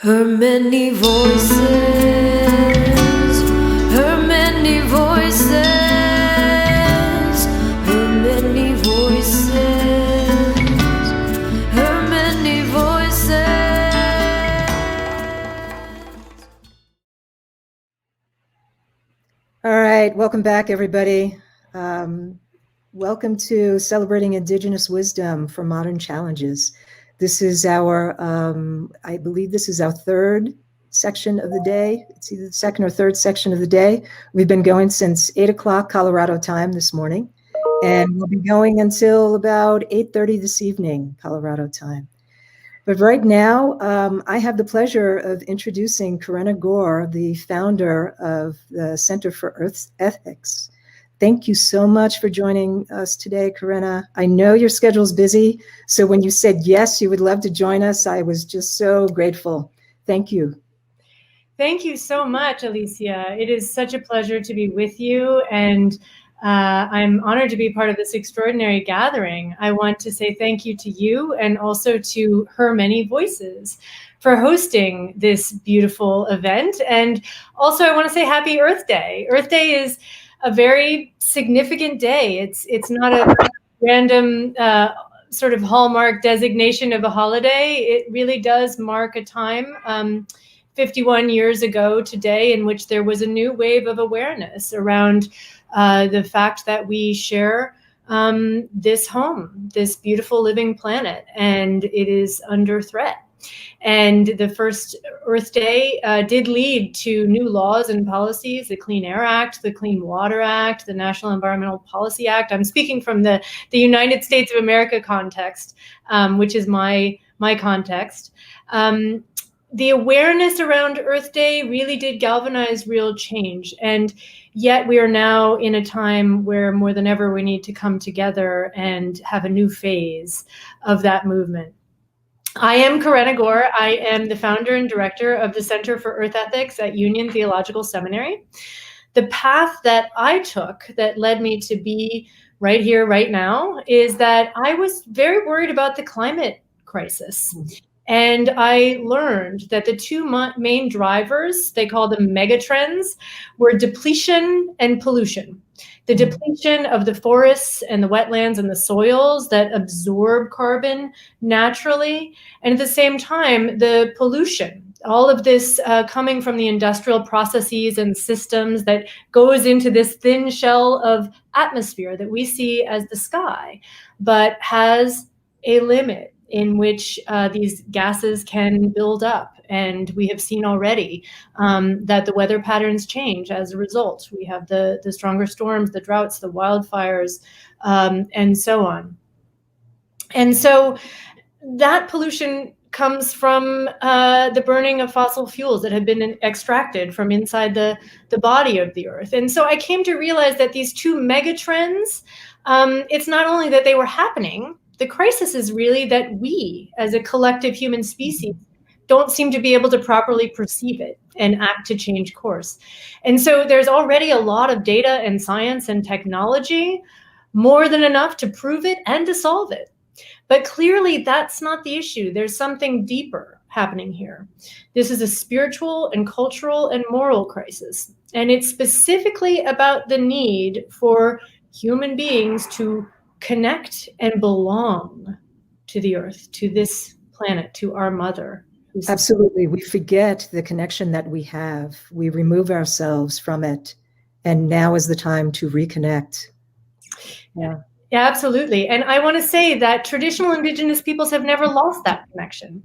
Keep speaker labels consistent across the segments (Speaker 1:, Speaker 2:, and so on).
Speaker 1: Her many voices, her many voices, her many voices, her many voices.
Speaker 2: All right, welcome back, everybody. Welcome to Celebrating Indigenous Wisdom for Modern Challenges. This is our, I believe this is our third section of the day. It's either the second or third section of the day. We've been going since 8 o'clock Colorado time this morning, and we'll be going until about 8:30 this evening, Colorado time. But right now, I have the pleasure of introducing Corinna Gore, the founder of the Center for Earth Ethics. Thank you so much for joining us today, Corinna. I know your schedule's busy, so when you said yes, you would love to join us, I was just so grateful. Thank you.
Speaker 3: Thank you so much, Alicia. It is such a pleasure to be with you, and I'm honored to be part of this extraordinary gathering. I want to say thank you to you and also to Her Many Voices for hosting this beautiful event. And also I want to say happy Earth Day. Earth Day is a very significant day. It's not a random sort of hallmark designation of a holiday. It really does mark a time 51 years ago today in which there was a new wave of awareness around the fact that we share this home, this beautiful living planet, and it is under threat. And the first Earth Day did lead to new laws and policies, the Clean Air Act, the Clean Water Act, the National Environmental Policy Act. I'm speaking from the United States of America context, which is my context. The awareness around Earth Day really did galvanize real change. And yet we are now in a time where more than ever we need to come together and have a new phase of that movement. I am Corinna Gore. I am the founder and director of the Center for Earth Ethics at Union Theological Seminary. The path that I took that led me to be right here, right now, is that I was very worried about the climate crisis. And I learned that the two main drivers, they call them megatrends, were depletion and pollution. The depletion of the forests and the wetlands and the soils that absorb carbon naturally. And at the same time, the pollution, all of this coming from the industrial processes and systems that goes into this thin shell of atmosphere that we see as the sky, but has a limit in which these gases can build up. And we have seen already that the weather patterns change as a result. We have the stronger storms, the droughts, the wildfires, and so on. And so that pollution comes from the burning of fossil fuels that have been extracted from inside the body of the earth. And so I came to realize that these two megatrends, it's not only that they were happening, the crisis is really that we, as a collective human species, don't seem to be able to properly perceive it and act to change course. And so there's already a lot of data and science and technology, more than enough to prove it and to solve it. But clearly that's not the issue. There's something deeper happening here. This is a spiritual and cultural and moral crisis. And it's specifically about the need for human beings to connect and belong to the earth, to this planet, to our mother.
Speaker 2: Absolutely. We forget the connection that we have. We remove ourselves from it. And now is the time to reconnect.
Speaker 3: Yeah. Yeah, absolutely. And I want to say that traditional Indigenous peoples have never lost that connection.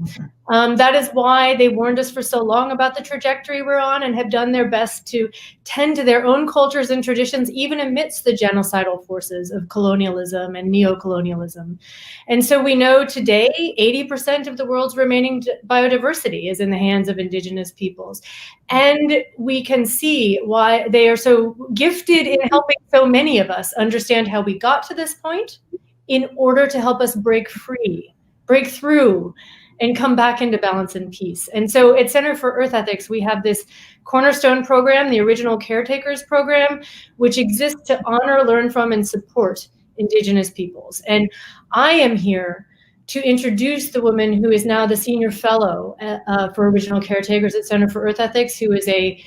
Speaker 3: That is why they warned us for so long about the trajectory we're on and have done their best to tend to their own cultures and traditions, even amidst the genocidal forces of colonialism and neocolonialism. And so we know today 80% of the world's remaining biodiversity is in the hands of Indigenous peoples. And we can see why they are so gifted in helping so many of us understand how we got to this point in order to help us break free, break through, and come back into balance and peace. And so at Center for Earth Ethics, we have this cornerstone program, the Original Caretakers Program, which exists to honor, learn from, and support Indigenous peoples. And I am here to introduce the woman who is now the senior fellow for original caretakers at Center for Earth Ethics, who is a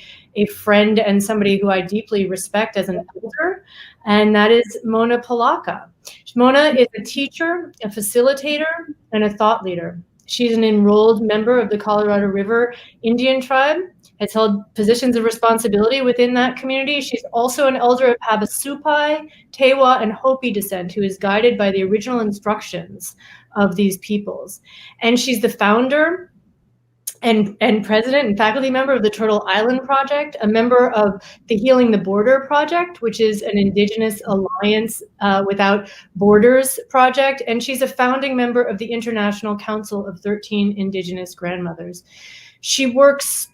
Speaker 3: friend and somebody who I deeply respect as an elder, and that is Mona Polacca. Mona is a teacher, a facilitator, and a thought leader. She's an enrolled member of the Colorado River Indian tribe, has held positions of responsibility within that community. She's also an elder of Havasupai, Tewa, and Hopi descent, who is guided by the original instructions of these peoples. And she's the founder and president and faculty member of the Turtle Island Project, a member of the Healing the Border Project, which is an Indigenous Alliance Without Borders project. And she's a founding member of the International Council of 13 Indigenous Grandmothers. She works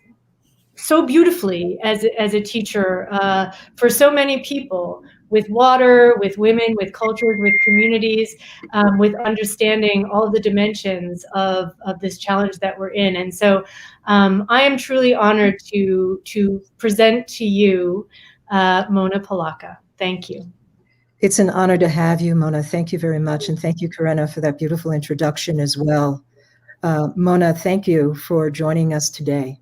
Speaker 3: so beautifully as a teacher for so many people, with water, with women, with cultures, with communities, with understanding all the dimensions of this challenge that we're in. And so I am truly honored to present to you Mona Polacca. Thank you.
Speaker 2: It's an honor to have you, Mona. Thank you very much. And thank you, Corinna, for that beautiful introduction as well. Mona, thank you for joining us today.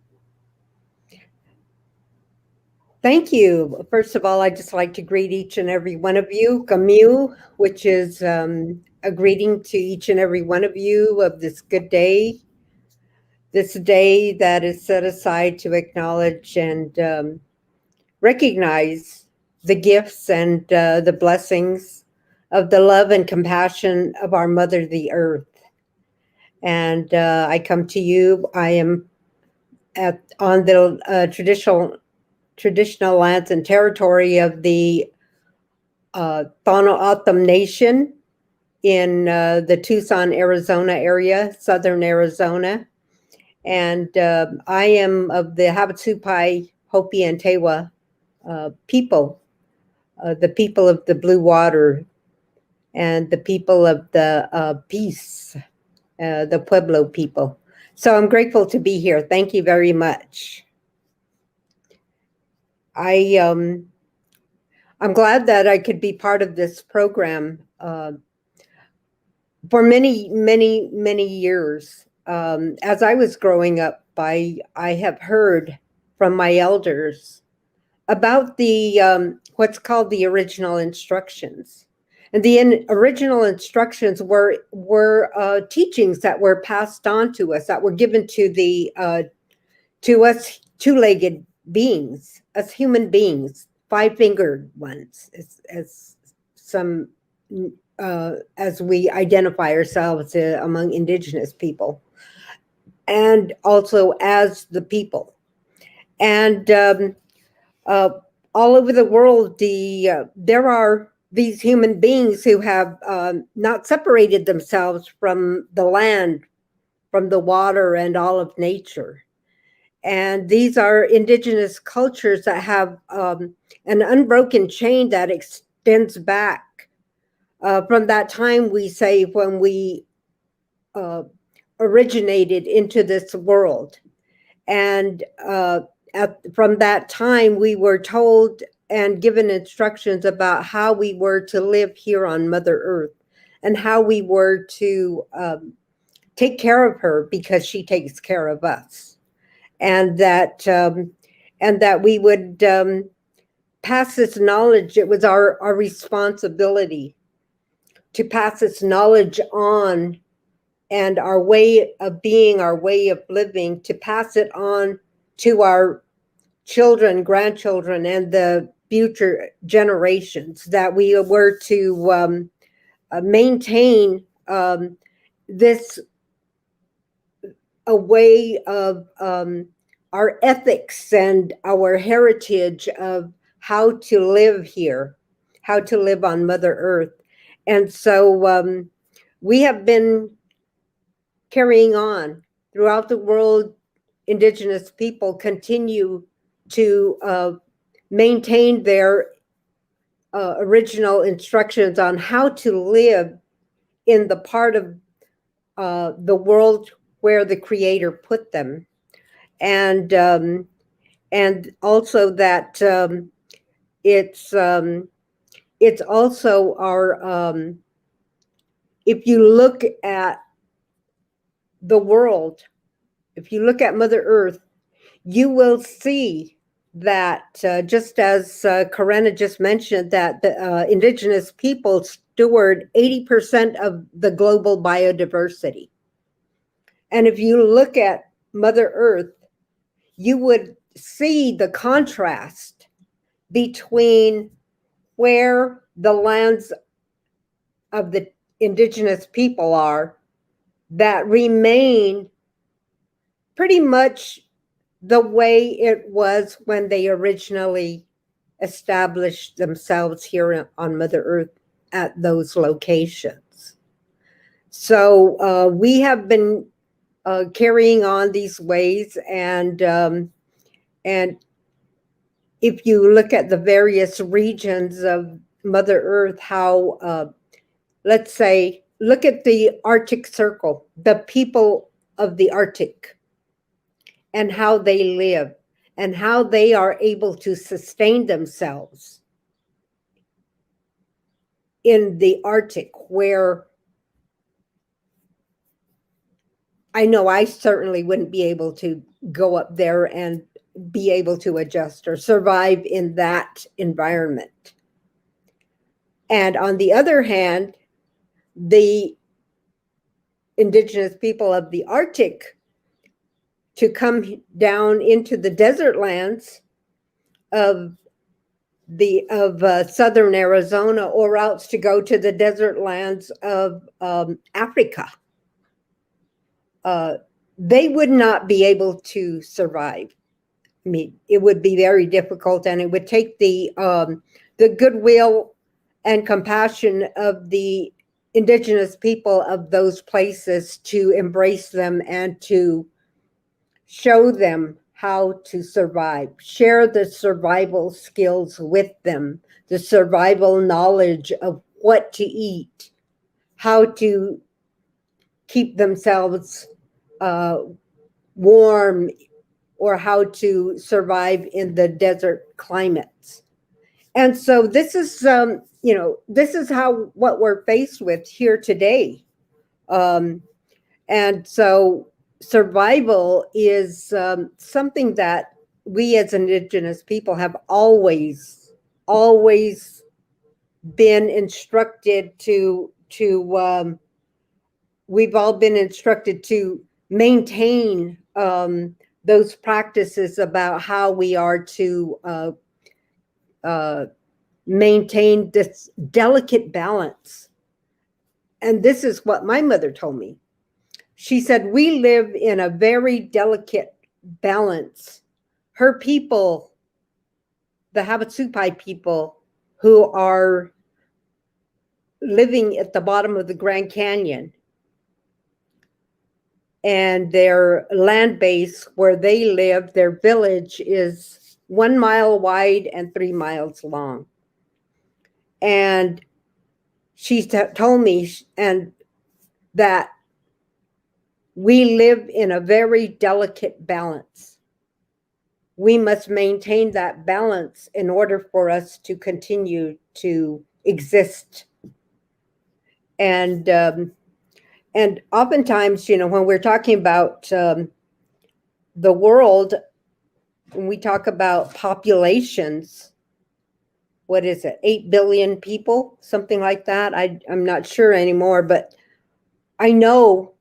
Speaker 4: Thank you. First of all, I'd just like to greet each and every one of you, Camus, which is a greeting to each and every one of you of this good day, this day that is set aside to acknowledge and recognize the gifts and the blessings of the love and compassion of our Mother, the Earth. And I come to you. I am on the traditional lands and territory of the Tohono O'odham Nation in the Tucson, Arizona area, southern Arizona. And I am of the Havasupai, Hopi, and Tewa people, the people of the blue water and the people of the peace, the Pueblo people. So I'm grateful to be here. Thank you very much. I'm glad that I could be part of this program for many, many, many years. As I was growing up, I have heard from my elders about the what's called the original instructions. And the original instructions were teachings that were passed on to us, that were given to us two-legged beings, as human beings, five-fingered ones, as some as we identify ourselves among Indigenous people, and also as the people. And all over the world, there are these human beings who have not separated themselves from the land, from the water, and all of nature. And these are Indigenous cultures that have an unbroken chain that extends back from that time, we say, when we originated into this world. And from that time, we were told and given instructions about how we were to live here on Mother Earth and how we were to take care of her, because she takes care of us. And that we would pass this knowledge. It was our responsibility to pass this knowledge on, and our way of being, our way of living, to pass it on to our children, grandchildren, and the future generations, that we were to maintain this a way of our ethics and our heritage of how to live here, how to live on Mother Earth. And so we have been carrying on throughout the world. Indigenous people continue to maintain their original instructions on how to live in the part of the world where the Creator put them, and also that it's also our. If you look at the world, if you look at Mother Earth, you will see that just as Karena just mentioned, that the Indigenous people steward 80% of the global biodiversity. And if you look at Mother Earth, you would see the contrast between where the lands of the Indigenous people are that remain pretty much the way it was when they originally established themselves here on Mother Earth at those locations. So we have been carrying on these ways, and if you look at the various regions of Mother Earth, how let's say, look at the Arctic Circle, the people of the Arctic, and how they live and how they are able to sustain themselves in the Arctic, where I know I certainly wouldn't be able to go up there and be able to adjust or survive in that environment. And on the other hand, the Indigenous people of the Arctic, to come down into the desert lands of southern Arizona, or else to go to the desert lands of Africa, they would not be able to survive. I mean, it would be very difficult, and it would take the goodwill and compassion of the Indigenous people of those places to embrace them and to show them how to survive, share the survival skills with them, the survival knowledge of what to eat, how to keep themselves warm, or how to survive in the desert climates. And so this is, this is what we're faced with here today. And so survival is something that we as Indigenous people have always been instructed to we've all been instructed to maintain those practices about how we are to maintain this delicate balance. And this is what my mother told me. She said, we live in a very delicate balance. Her people, the Havasupai people, who are living at the bottom of the Grand Canyon, and their land base where they live, their village, is 1 mile wide and 3 miles long. And she told me that we live in a very delicate balance. We must maintain that balance in order for us to continue to exist. And oftentimes, when we're talking about the world, when we talk about populations, what is it, 8 billion people, something like that? I'm not sure anymore, but I know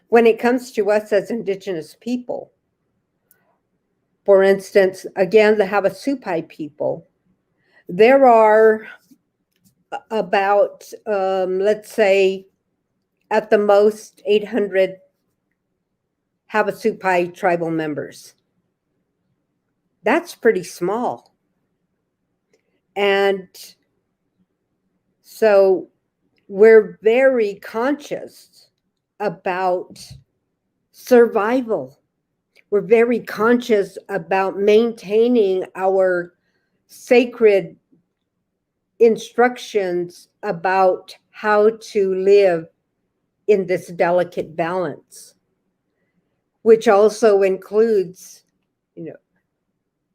Speaker 4: when it comes to us as Indigenous people, for instance, again, the Havasupai people, there are about, let's say, at the most 800 Havasupai tribal members. That's pretty small. And so we're very conscious about survival. We're very conscious about maintaining our sacred instructions about how to live in this delicate balance, which also includes,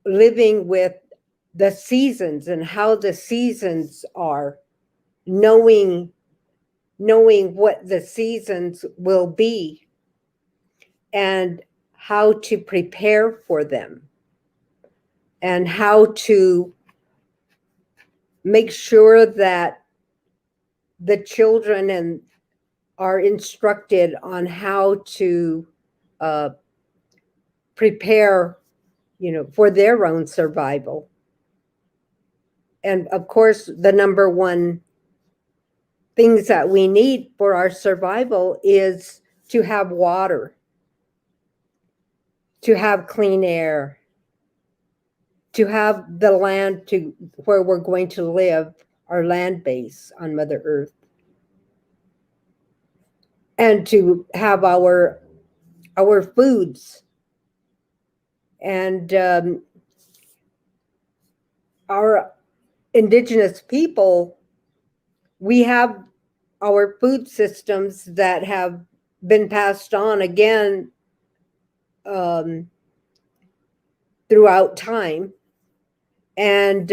Speaker 4: living with the seasons and how the seasons are, knowing what the seasons will be, and how to prepare for them, and how to make sure that the children are instructed on how to prepare, for their own survival. And of course, the number one things that we need for our survival is to have water, to have clean air, to have the land to where we're going to live, our land base on Mother Earth, and to have our foods. And our Indigenous people, we have our food systems that have been passed on again throughout time, and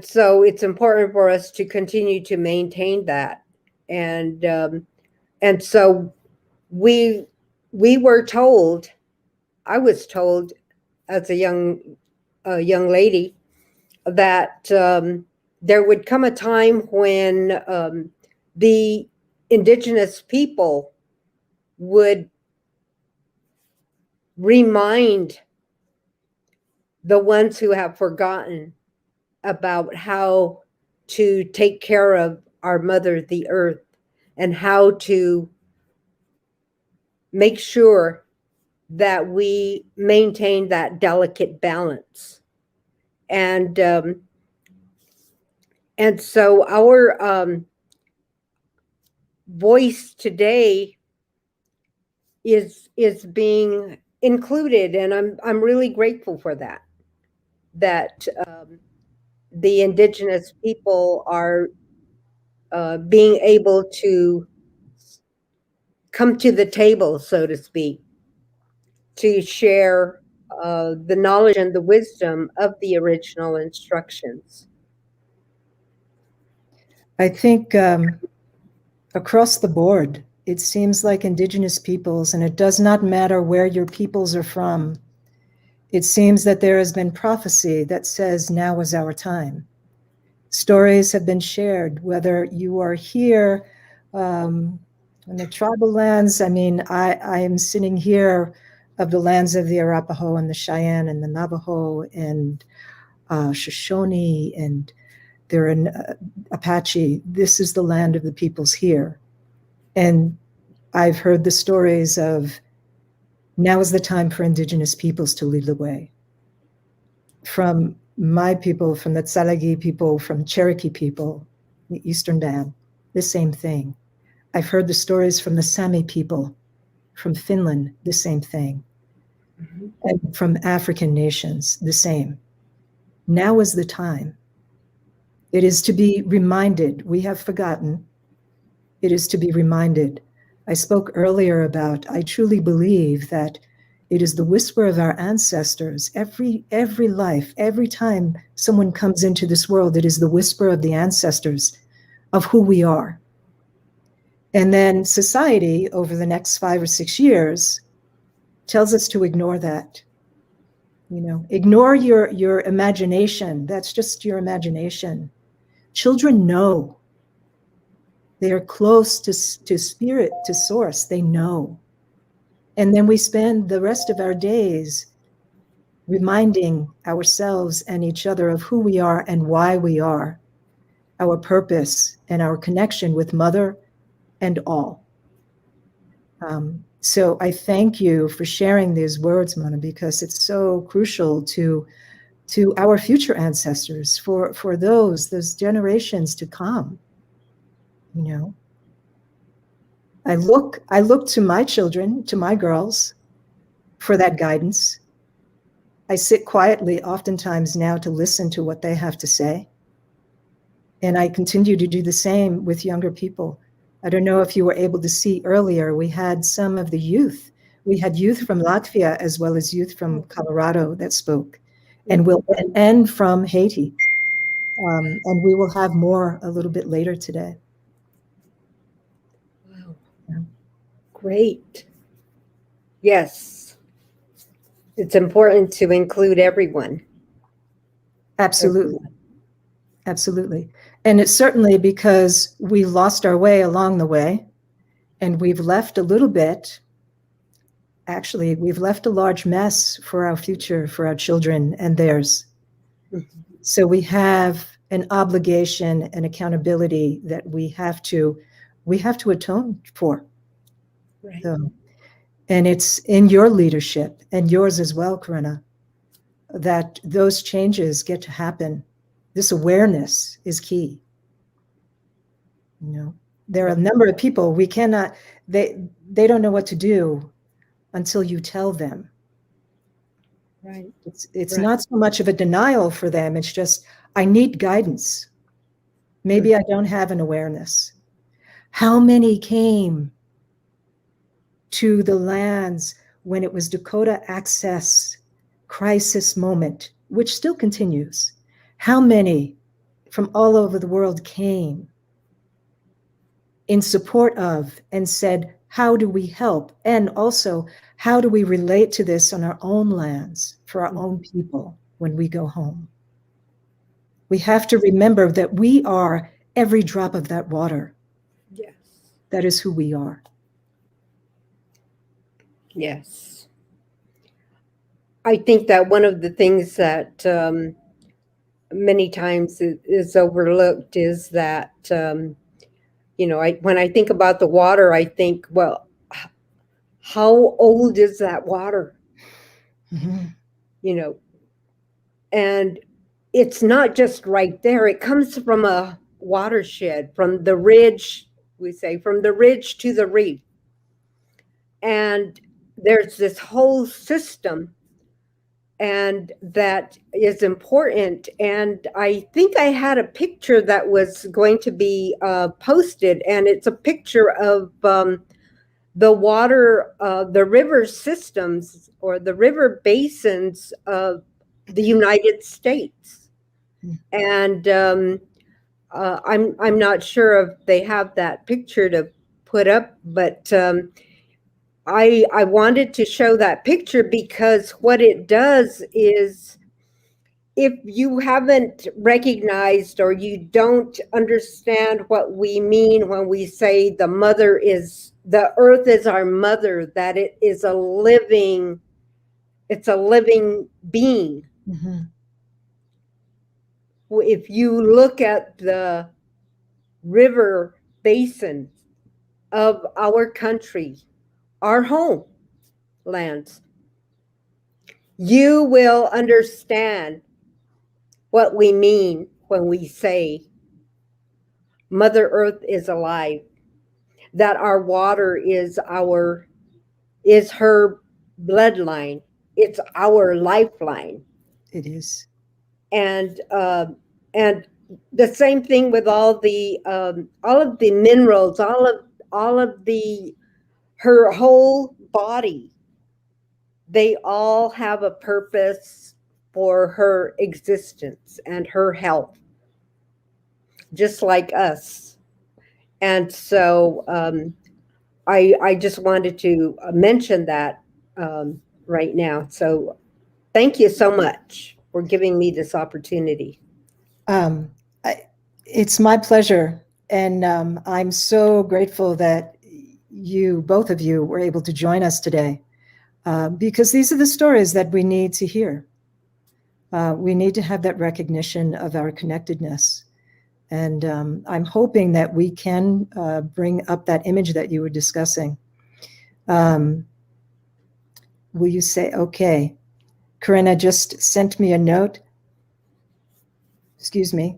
Speaker 4: so it's important for us to continue to maintain that. And so we were told, I was told as a young lady, that there would come a time when the Indigenous people would remind the ones who have forgotten about how to take care of our mother, the earth, and how to make sure that we maintain that delicate balance. And so our voice today is being included, and I'm really grateful for that. That the Indigenous people are being able to come to the table, so to speak, to share the knowledge and the wisdom of the original instructions.
Speaker 2: I think across the board, it seems like Indigenous peoples, and it does not matter where your peoples are from, it seems that there has been prophecy that says now is our time. Stories have been shared, whether you are here in the tribal lands. I mean, I am sitting here of the lands of the Arapaho and the Cheyenne and the Navajo and Shoshone, and they're in Apache. This is the land of the peoples here. And I've heard the stories of now is the time for Indigenous peoples to lead the way. From my people, from the Tsalagi people, from Cherokee people, the Eastern Band, the same thing. I've heard the stories from the Sami people, from Finland, the same thing. Mm-hmm. And from African nations, the same. Now is the time. It is to be reminded. We have forgotten. It is to be reminded. I spoke earlier about, I truly believe that it is the whisper of our ancestors. Every life, every time someone comes into this world, it is the whisper of the ancestors of who we are. And then society, over the next 5 or 6 years, tells us to ignore that. Ignore your imagination. That's just your imagination. Children know. They are close to spirit, to source. They know. And then we spend the rest of our days reminding ourselves and each other of who we are and why we are, our purpose and our connection with Mother and all. So I thank you for sharing these words, Mona, because it's so crucial to our future ancestors, for those generations to come. I look to my children, to my girls, for that guidance. I sit quietly oftentimes now to listen to what they have to say. And I continue to do the same with younger people. I don't know if you were able to see earlier, we had some of the youth. We had youth from Latvia as well as youth from Colorado that spoke, and from Haiti. And we will have more a little bit later today.
Speaker 4: Wow. Yeah. Great. Yes. It's important to include everyone.
Speaker 2: Absolutely. Absolutely. And it's certainly because we lost our way along the way, and we've left a little bit. Actually, we've left a large mess for our future, for our children and theirs.
Speaker 4: Mm-hmm.
Speaker 2: So we have an obligation and accountability that we have to atone for.
Speaker 4: Right.
Speaker 2: So, and it's in your leadership and yours as well, Corinna, that those changes get to happen. This awareness is key. You know, there are a number of people we cannot, they don't know what to do until you tell them.
Speaker 4: Right.
Speaker 2: It's
Speaker 4: Right.
Speaker 2: not so much of a denial for them. It's just, I need guidance. Maybe I don't have an awareness. How many came to the lands when it was Dakota Access crisis moment, which still continues? How many from all over the world came in support of and said, how do we help? And also, how do we relate to this on our own lands for our own people when we go home? We have to remember that we are every drop of that water.
Speaker 4: Yes.
Speaker 2: That is who we are.
Speaker 4: Yes. I think that one of the things that many times is overlooked is that, you know, when I think about the water, I think, well, how old is that water?
Speaker 2: Mm-hmm.
Speaker 4: You know, and it's not just right there. It comes from a watershed, from the ridge, we say, from the ridge to the reef. And there's this whole system, and that is important. And I think I had a picture that was going to be posted, and it's a picture of the water, the river systems or the river basins of the United States. And I'm not sure if they have that picture to put up, but I wanted to show that picture because what it does is, if you haven't recognized or you don't understand what we mean when we say the earth is our mother, that it is it's a living being.
Speaker 2: Mm-hmm.
Speaker 4: If you look at the river basins of our country, our homelands, you will understand what we mean when we say Mother Earth is alive, that our water is her bloodline. It's our lifeline.
Speaker 2: It is.
Speaker 4: And the same thing with all of the minerals, all of her whole body. They all have a purpose for her existence and her health, just like us. And so I just wanted to mention that right now. So thank you so much for giving me this opportunity.
Speaker 2: It's my pleasure. And I'm so grateful that both of you, were able to join us today, because these are the stories that we need to hear. We need to have that recognition of our connectedness. And I'm hoping that we can bring up that image that you were discussing. Will you say, okay, Corinna just sent me a note. Excuse me.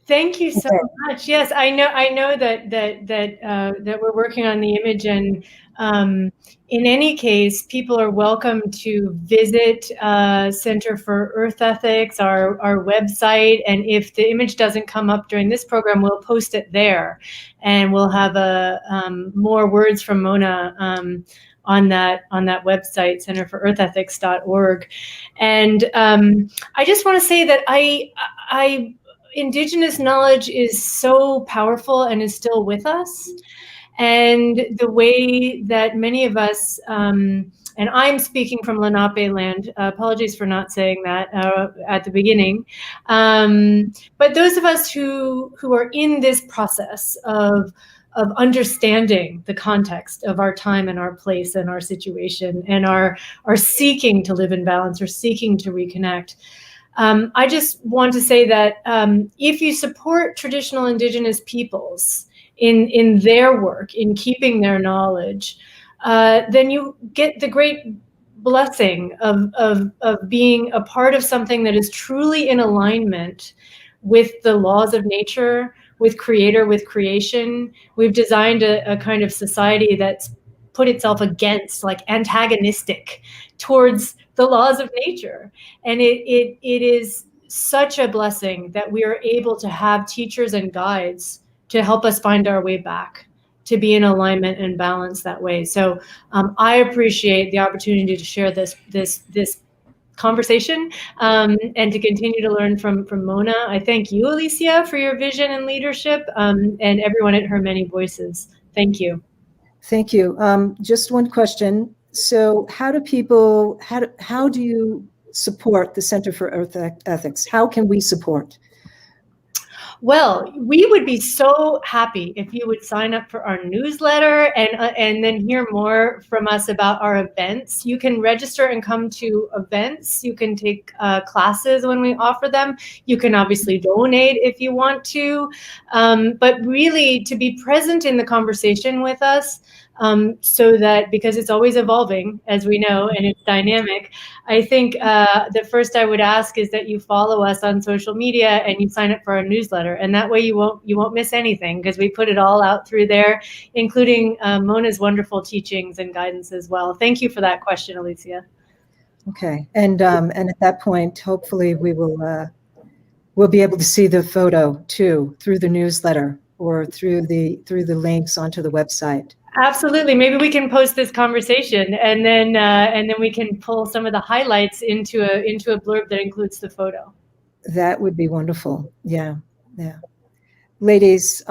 Speaker 3: Thank you so much. Yes, I know that we're working on the image, and in any case, people are welcome to visit Center for Earth Ethics, our website. And if the image doesn't come up during this program, we'll post it there, and we'll have more words from Mona on that website, centerforearthethics.org. And I just want to say that I Indigenous knowledge is so powerful and is still with us. And the way that many of us, and I'm speaking from Lenape land, apologies for not saying that at the beginning, but those of us who are in this process of understanding the context of our time and our place and our situation, and are seeking to live in balance or seeking to reconnect. I just want to say that if you support traditional Indigenous peoples in their work, in keeping their knowledge, then you get the great blessing of being a part of something that is truly in alignment with the laws of nature, with creator, with creation. We've designed a kind of society that's put itself against, like antagonistic towards the laws of nature. And it is such a blessing that we are able to have teachers and guides to help us find our way back, to be in alignment and balance that way. So I appreciate the opportunity to share this conversation and to continue to learn from Mona. I thank you, Alicia, for your vision and leadership, and everyone at Her Many Voices. Thank you.
Speaker 2: Thank you. Just one question. So how do you support the Center for Earth Ethics? How can we support?
Speaker 3: Well, we would be so happy if you would sign up for our newsletter and then hear more from us about our events. You can register and come to events. You can take classes when we offer them. You can obviously donate if you want to, but really to be present in the conversation with us, so that, because it's always evolving, as we know, and it's dynamic. I think the first I would ask is that you follow us on social media and you sign up for our newsletter, and that way you won't miss anything, because we put it all out through there, including Mona's wonderful teachings and guidance as well. Thank you for that question, Alicia.
Speaker 2: Okay, and at that point, hopefully we'll be able to see the photo too through the newsletter or through the links onto the website.
Speaker 3: Absolutely. Maybe we can post this conversation, and then we can pull some of the highlights into a blurb that includes the photo.
Speaker 2: That would be wonderful. Yeah. Ladies,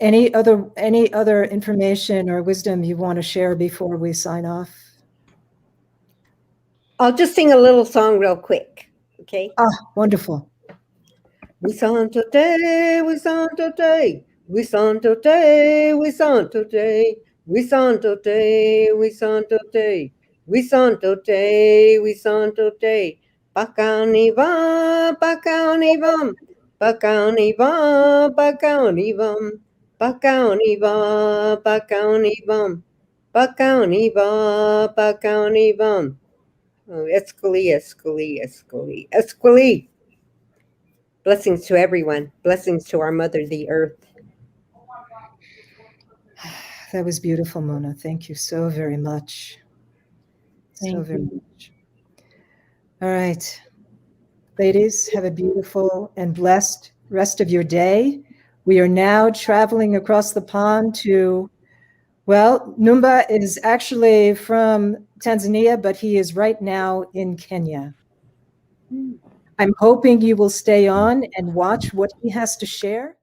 Speaker 2: any other information or wisdom you want to share before we sign off?
Speaker 4: I'll just sing a little song real quick. Okay.
Speaker 2: Wonderful.
Speaker 4: We santo te, we santo te. We santo te, we santo te, we santo te, we santo te, we santo te, we santo te. Pakaunivam, pakaunivam, pakaunivam, pakaunivam, pakaunivam, pakaunivam, pakaunivam, pakaunivam. Escali, escali, escali, escali. Blessings to everyone. Blessings to our mother, the earth.
Speaker 2: That was beautiful, Mona. Thank you so very much.
Speaker 3: Thank you.
Speaker 2: Much. All right. Ladies, have a beautiful and blessed rest of your day. We are now traveling across the pond to, well, Numba is actually from Tanzania, but he is right now in Kenya. I'm hoping you will stay on and watch what he has to share.